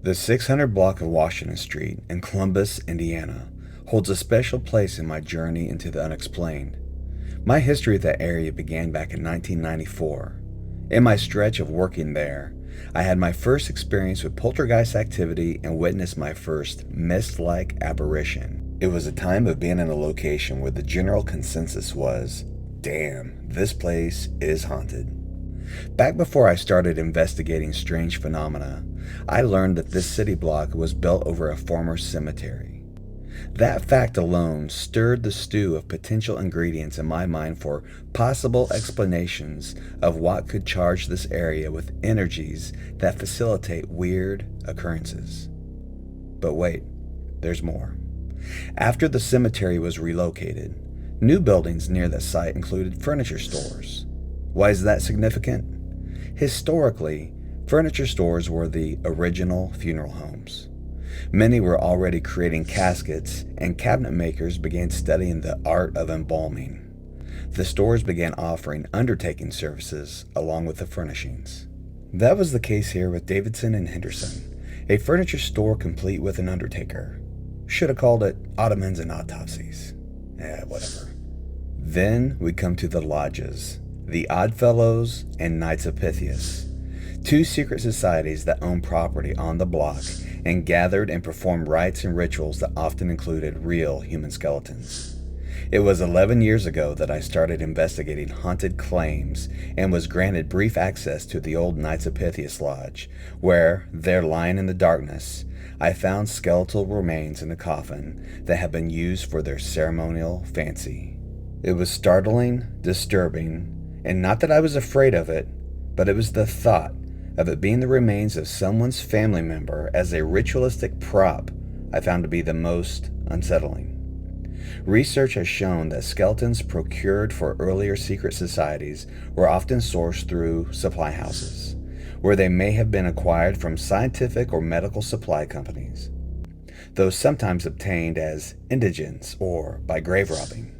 The 600 block of Washington Street in Columbus, Indiana, holds a special place in my journey into the unexplained. My history of that area began back in 1994. In my stretch of working there, I had my first experience with poltergeist activity and witnessed my first mist-like apparition. It was a time of being in a location where the general consensus was, damn, this place is haunted. Back before I started investigating strange phenomena, I learned that this city block was built over a former cemetery. That fact alone stirred the stew of potential ingredients in my mind for possible explanations of what could charge this area with energies that facilitate weird occurrences. But wait, there's more. After the cemetery was relocated, new buildings near the site included furniture stores. Why is that significant? Historically, furniture stores were the original funeral homes. Many were already creating caskets, and cabinet makers began studying the art of embalming. The stores began offering undertaking services along with the furnishings. That was the case here with Davidson and Henderson, a furniture store complete with an undertaker. Should have called it Ottomans and Autopsies. Whatever. Then we come to the lodges, the Oddfellows and Knights of Pythias, two secret societies that owned property on the block and gathered and performed rites and rituals that often included real human skeletons. It was 11 years ago that I started investigating haunted claims and was granted brief access to the old Knights of Pythias Lodge, where, there lying in the darkness, I found skeletal remains in a coffin that had been used for their ceremonial fancy. It was startling, disturbing, and not that I was afraid of it, but it was the thought of it being the remains of someone's family member as a ritualistic prop I found to be the most unsettling. Research has shown that skeletons procured for earlier secret societies were often sourced through supply houses, where they may have been acquired from scientific or medical supply companies, though sometimes obtained as indigents or by grave robbing.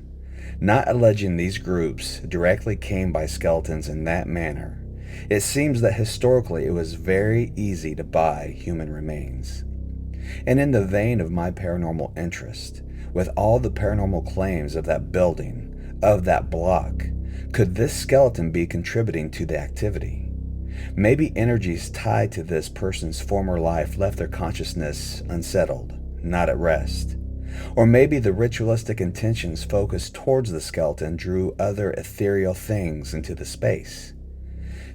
Not alleging these groups directly came by skeletons in that manner, it seems that historically it was very easy to buy human remains. And in the vein of my paranormal interest, with all the paranormal claims of that building, of that block, could this skeleton be contributing to the activity? Maybe energies tied to this person's former life left their consciousness unsettled, not at rest. Or maybe the ritualistic intentions focused towards the skeleton drew other ethereal things into the space.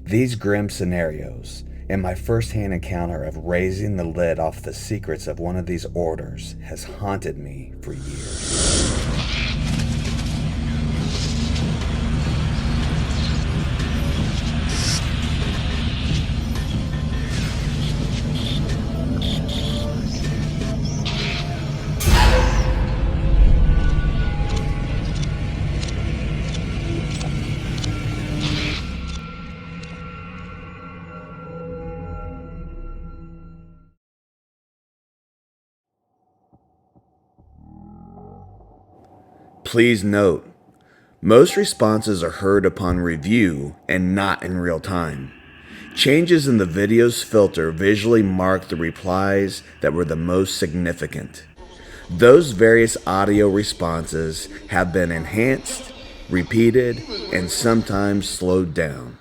These grim scenarios, and my first-hand encounter of raising the lid off the secrets of one of these orders, has haunted me for years. Please note, most responses are heard upon review and not in real time. Changes in the video's filter visually mark the replies that were the most significant. Those various audio responses have been enhanced, repeated, and sometimes slowed down.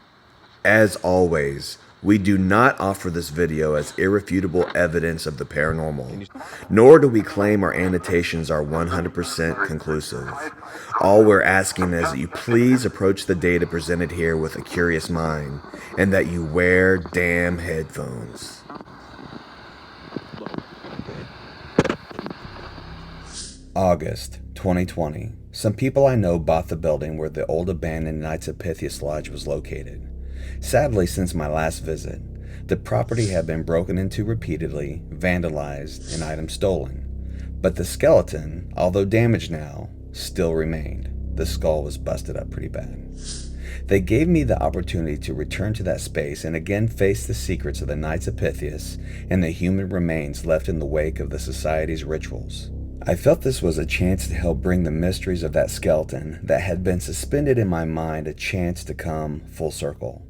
As always, we do not offer this video as irrefutable evidence of the paranormal, nor do we claim our annotations are 100% conclusive. All we're asking is that you please approach the data presented here with a curious mind, and that you wear damn headphones. August 2020. Some people I know bought the building where the old abandoned Knights of Pythias Lodge was located. Sadly, since my last visit, the property had been broken into repeatedly, vandalized, and items stolen. But the skeleton, although damaged now, still remained. The skull was busted up pretty bad. They gave me the opportunity to return to that space and again face the secrets of the Knights of Pythias and the human remains left in the wake of the society's rituals. I felt this was a chance to help bring the mysteries of that skeleton that had been suspended in my mind a chance to come full circle.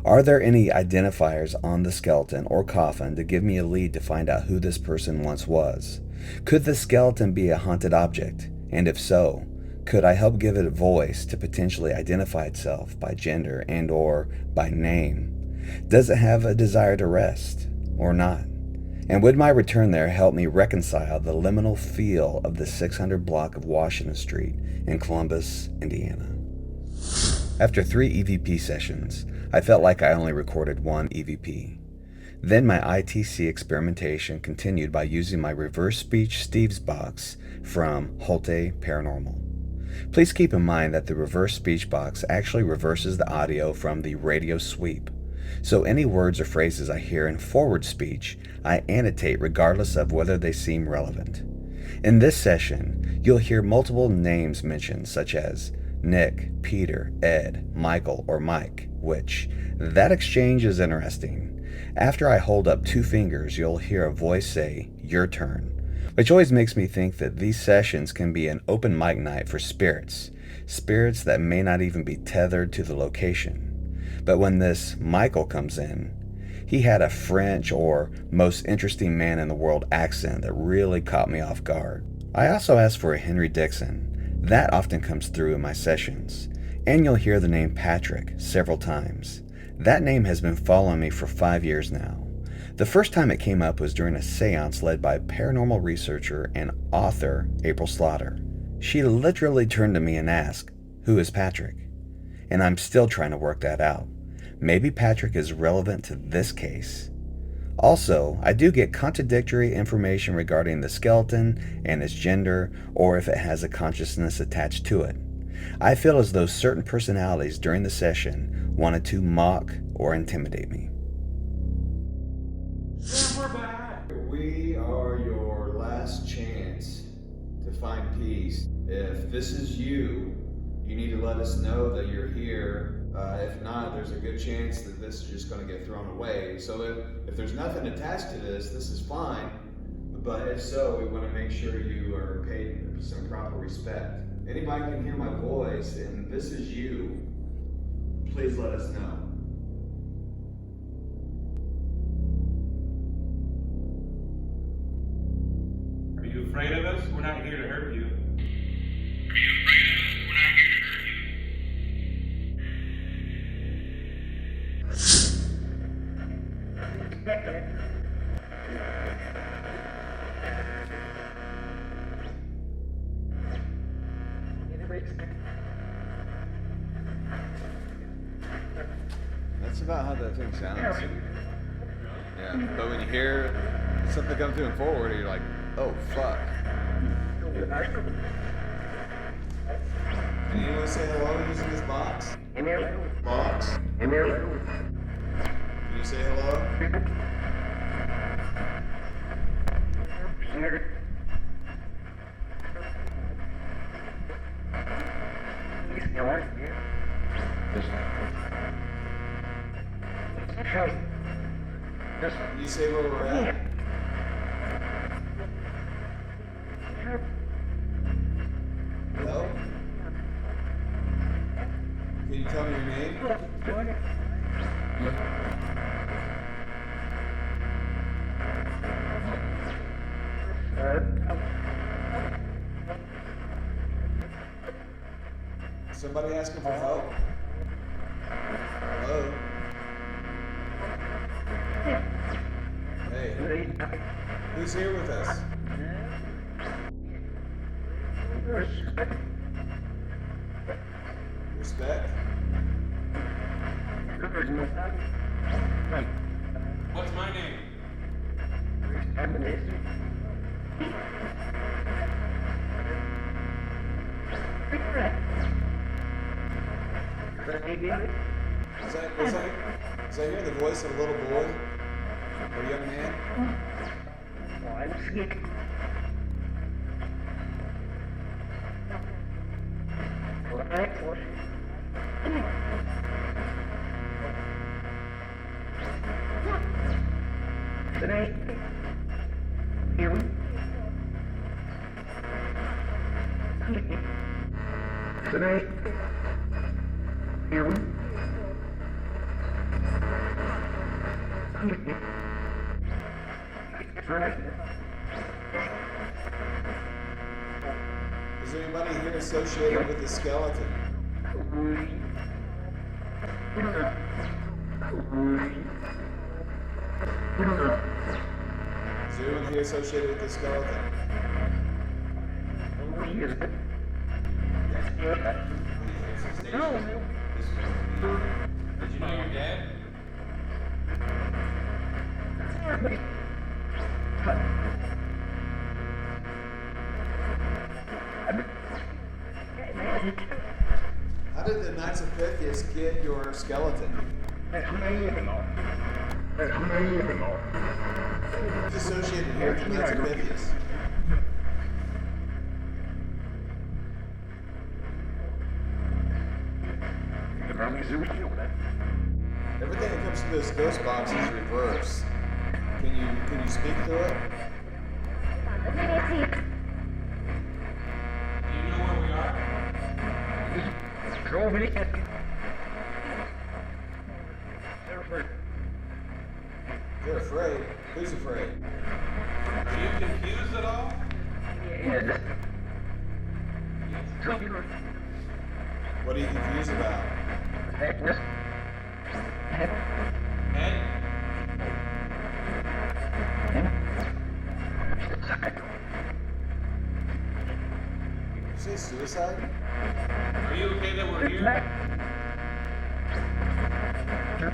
Are there any identifiers on the skeleton or coffin to give me a lead to find out who this person once was? Could the skeleton be a haunted object? And if so, could I help give it a voice to potentially identify itself by gender and or by name? Does it have a desire to rest or not? And would my return there help me reconcile the liminal feel of the 600 block of Washington Street in Columbus, Indiana? After 3 EVP sessions, I felt like I only recorded 1 EVP. Then my ITC experimentation continued by using my reverse speech Steve's box from Holte Paranormal. Please keep in mind that the reverse speech box actually reverses the audio from the radio sweep. So any words or phrases I hear in forward speech, I annotate regardless of whether they seem relevant. In this session, you'll hear multiple names mentioned such as Nick, Peter, Ed, Michael, or Mike, which, that exchange is interesting. After I hold up 2 fingers, you'll hear a voice say, "Your turn," which always makes me think that these sessions can be an open mic night for spirits that may not even be tethered to the location. But when this Michael comes in, he had a French or most interesting man in the world accent that really caught me off guard. I also asked for a Henry Dixon. That often comes through in my sessions, and you'll hear the name Patrick several times. That name has been following me for 5 years now. The first time it came up was during a seance led by paranormal researcher and author April Slaughter. She literally turned to me and asked, "Who is Patrick?" And I'm still trying to work that out. Maybe Patrick is relevant to this case. Also, I do get contradictory information regarding the skeleton and its gender, or if it has a consciousness attached to it. I feel as though certain personalities during the session wanted to mock or intimidate me. And we're back. We are your last chance to find peace. If this is you, you need to let us know that you're here. If not, there's a good chance that this is just going to get thrown away. So if there's nothing attached to this is fine. But if so, we want to make sure you are paid some proper respect. Anybody can hear my voice, and this is you, please let us know. Are you afraid of us? We're not here to hurt you. That's about how that thing sounds. Yeah, but when you hear something come through and forward, you're like, oh fuck. Can anyone say hello using this box? Box? Can you say hello? Can you say where we're at? Hello? Can you tell me your name? Somebody asking for help? Hello? Hey, who's here with us? Respect? What's my name? Was I hearing the voice of a little boy or a young man? Is there anybody here associated with the skeleton? Is there anyone here associated with the skeleton? Did you know your dad? How did the Knights of Pythias get your skeleton? Who's associated here with the Knights of Pythias? Everything that comes through this ghost box is reversed. Can you speak through it? Do you know where we are? They're afraid. Who's afraid? Are you confused at all? What are you confused about? Head? Did you say suicide? Are you okay that we're here? Sure.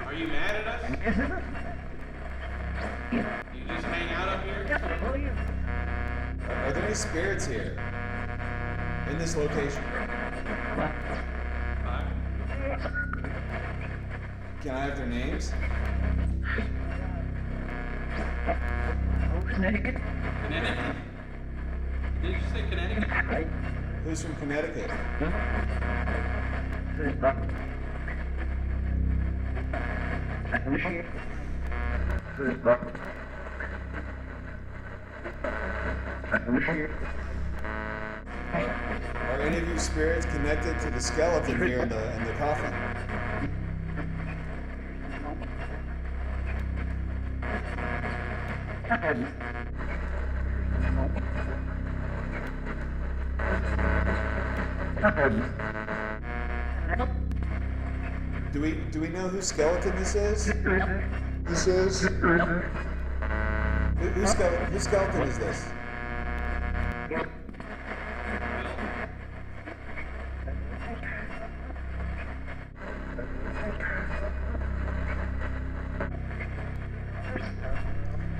Are you mad at us? You just hang out up here? Are there any spirits here? In this location? Five. Can I have their names? Connecticut? Did you say Connecticut? Who's from Connecticut? Are any of you spirits connected to the skeleton here in the coffin? Do we know whose skeleton this is? Whose skeleton is this?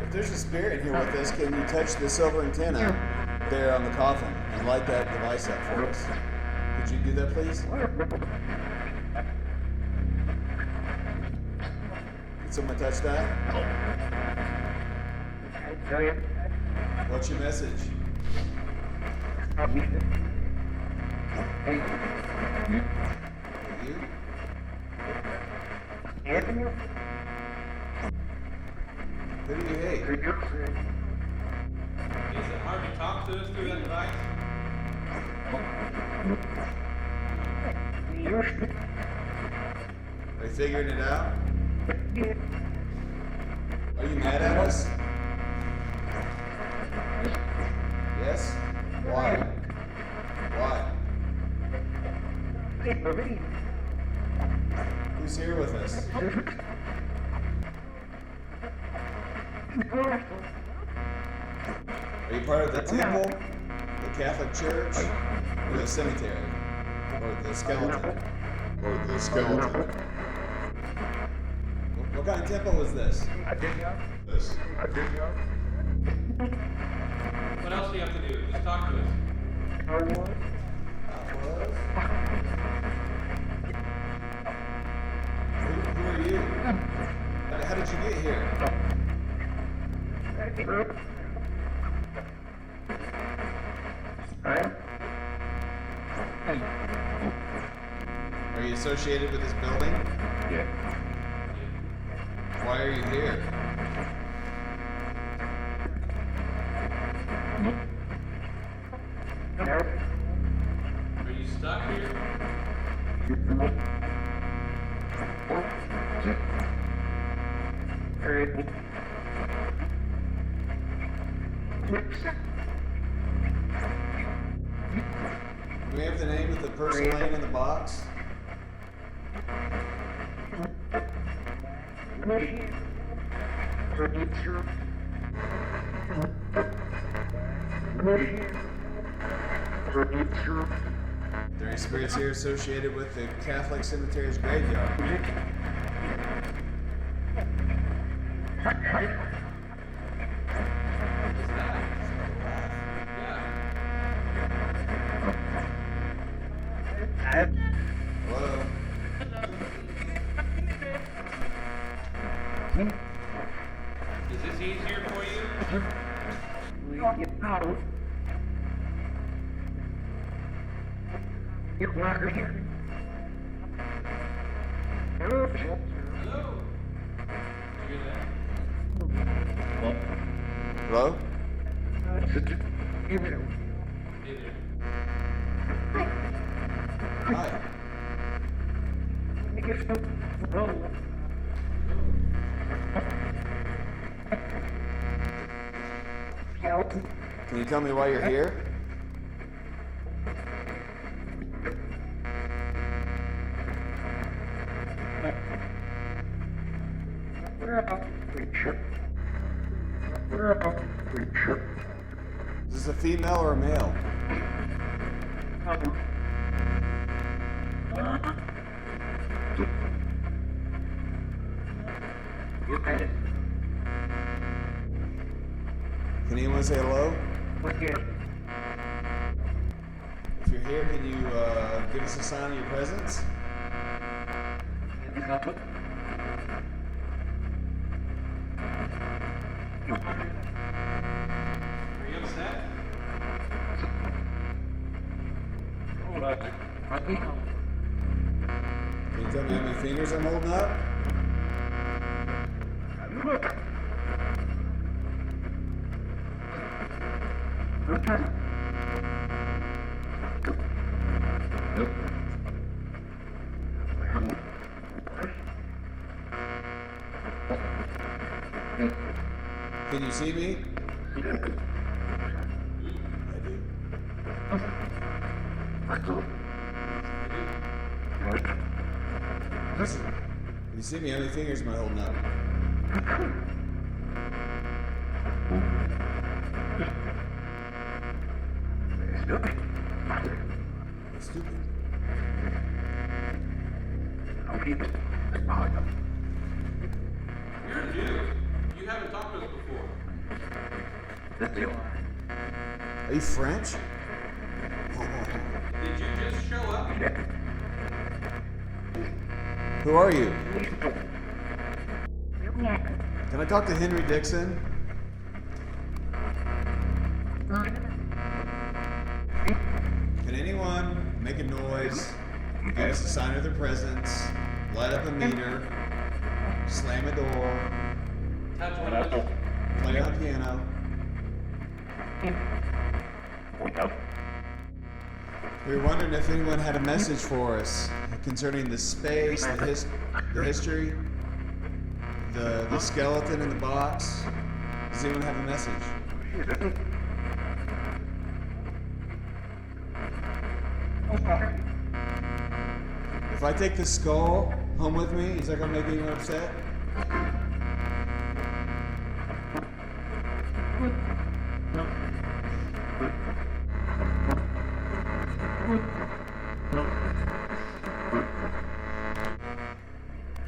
If there's a spirit here with us, can you touch the silver antenna there on the coffin and light that device up for us? Could you do that, please? Can someone touch that? What's your message? You? Who do you hate? Is it hard to talk to us through that device? Are you figuring it out? Are you mad at us? Yes? Why? Why? Who's here with us? Are you part of the temple, the Catholic Church, or the cemetery? Or the skeleton? What kind of temple is this? What else do you have to do? Just talk to us. Who are you? How did you get here? Are you associated with this building? Yeah. Why are you here? Are you stuck here? Do we have the name of the person laying in the box? Are there any spirits here associated with the Catholic cemetery's graveyard? Hello? Is this easier for you? Hello? Did you hear that? Hello? Hey there. Hi. Can you tell me why you're here? Is this a female or a male? Can anyone say hello? If you're here, can you give us a sign of your presence? Are you upset? Can you tell me how many fingers I'm holding up? Can you see me? I do. Can you see me? How many fingers am I holding up? Stupid. You're new. You haven't talked to us before. Are you French? Did you just show up? Who are you? Can I talk to Henry Dixon? Can anyone make a noise, give us a sign of their presence, light up a meter, slam a door, Touch one of us. play on a piano? We were wondering if anyone had a message for us concerning the space, the history, the skeleton in the box. Does anyone have a message? If I take the skull home with me, is that gonna make anyone upset?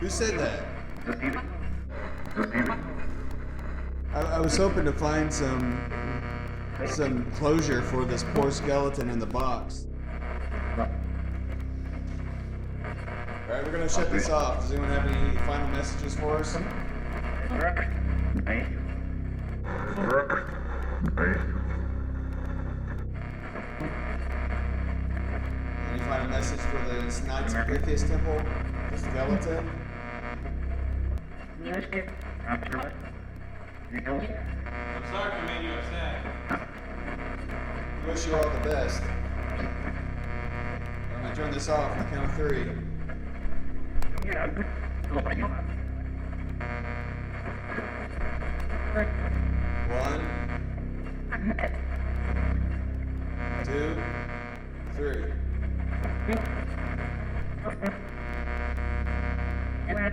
Who said that? I was hoping to find some closure for this poor skeleton in the box. Alright, we're gonna shut this off. Does anyone have any final messages for us? Any final message for the Knights of Pythias Temple? The skeleton? I'm sorry if I made you upset. I wish you all the best. I'm gonna turn this off on the count of 3.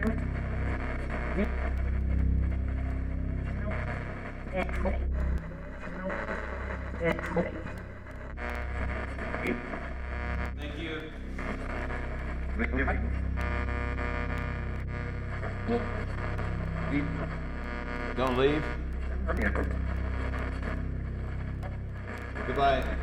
Thank you. Don't leave. Goodbye.